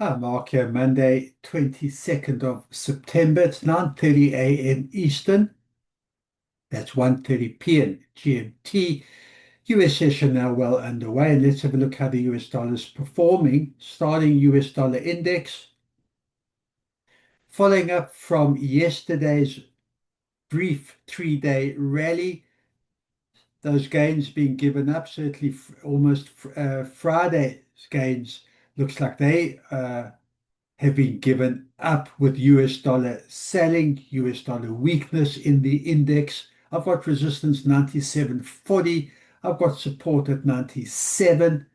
Hi, Mark here, Monday, 22nd of September. It's 9:30 a.m. Eastern. That's 1:30 p.m. GMT. US session now well underway. And let's have a look how the US dollar is performing. Starting US dollar index, following up from yesterday's brief 3-day rally. Those gains being given up, certainly almost Friday's gains looks like they have been given up with US dollar selling, US dollar weakness in the index. I've got resistance 97.40. I've got support at 97.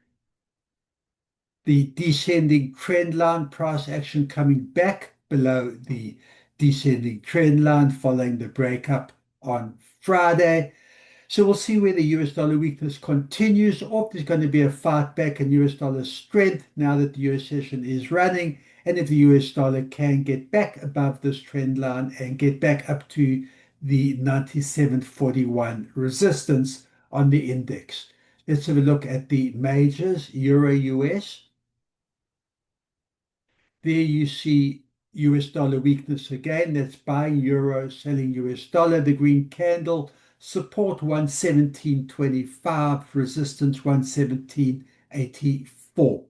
The descending trend line price action coming back below the descending trend line following the breakup on Friday. So we'll see where the US dollar weakness continues, or if there's going to be a fight back in US dollar strength now that the US session is running, and if the US dollar can get back above this trend line and get back up to the 97.41 resistance on the index. Let's have a look at the majors, Euro US. There you see US dollar weakness again. That's buying euro, selling US dollar. The green candle, support 117.25, resistance 117.84.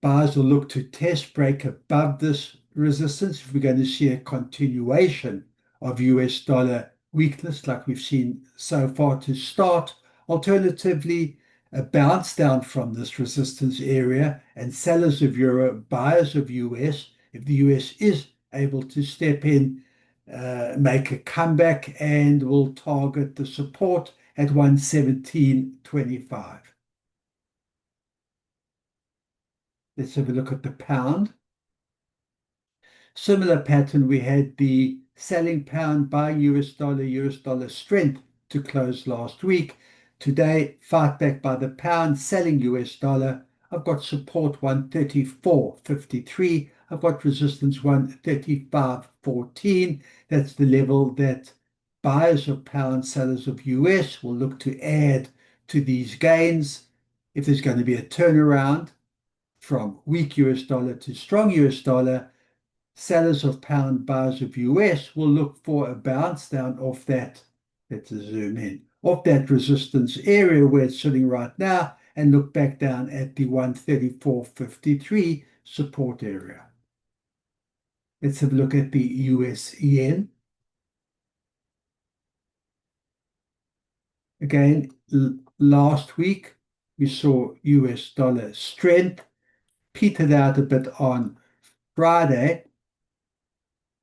Buyers will look to test break above this resistance if we're going to see a continuation of US dollar weakness like we've seen so far to start. Alternatively, a bounce down from this resistance area and sellers of euro, buyers of US, if the US is able to step in, make a comeback and will target the support at 117.25. Let's have a look at the pound. Similar pattern, we had the selling pound, buying US dollar strength to close last week. Today, fight back by the pound, selling US dollar. I've got support 134.53. I've got resistance 135.14. That's the level that buyers of pound, sellers of US will look to add to these gains. If there's going to be a turnaround from weak US dollar to strong US dollar, sellers of pound, buyers of US will look for a bounce down off that, let's zoom in, off that resistance area where it's sitting right now and look back down at the 134.53 support area. Let's have a look at the US yen. Again, last week we saw US dollar strength, petered out a bit on Friday.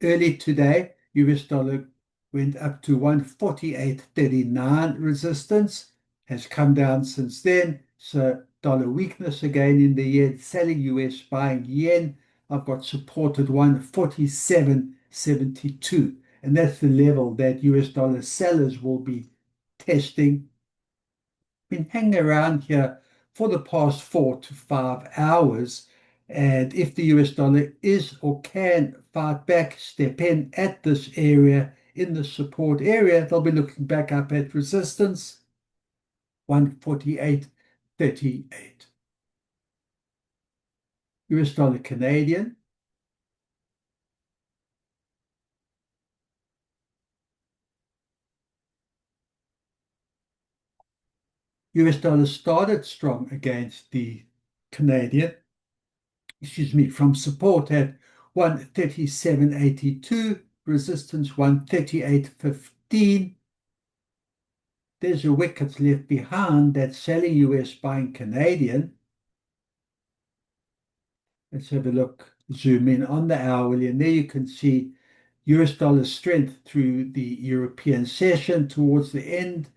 Early today, US dollar went up to 148.39 resistance, has come down since then. So dollar weakness again in the yen, selling US, buying yen. I've got support at 147.72. And that's the level that US dollar sellers will be testing. Been hanging around here for the past 4 to 5 hours. And if the US dollar is or can fight back, step in at this area, in the support area, they'll be looking back up at resistance 148.38. US dollar Canadian. US dollar started strong against the Canadian, from support at 137.82, resistance 138.15. There's a wick that's left behind that's selling US, buying Canadian. Let's have a look, zoom in on the hourly, and there you can see US dollar strength through the European session towards the end,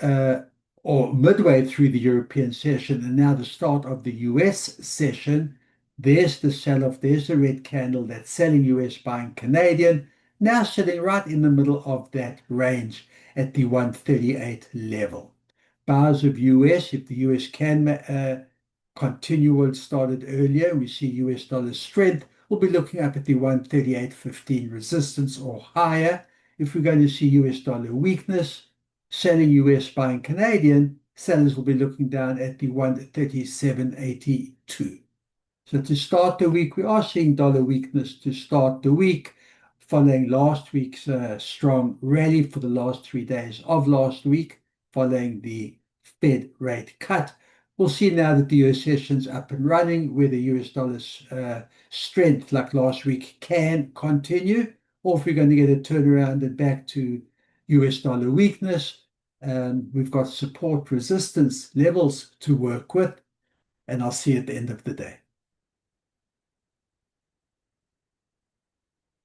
uh, or midway through the European session, and now the start of the US session. There's the sell-off, there's the red candle that's selling US, buying Canadian, now sitting right in the middle of that range at the 138 level. Buyers of US, if the US can continue what started earlier, we see US dollar strength, we'll be looking up at the 138.15 resistance or higher. If we're going to see US dollar weakness, selling US, buying Canadian, sellers will be looking down at the 137.82. So to start the week, we are seeing dollar weakness to start the week, following last week's strong rally for the last 3 days of last week, following the Fed rate cut. We'll see now that the US session's up and running, where the US dollar's strength, like last week, can continue, or if we're going to get a turnaround and back to US dollar weakness. We've got support resistance levels to work with, and I'll see you at the end of the day.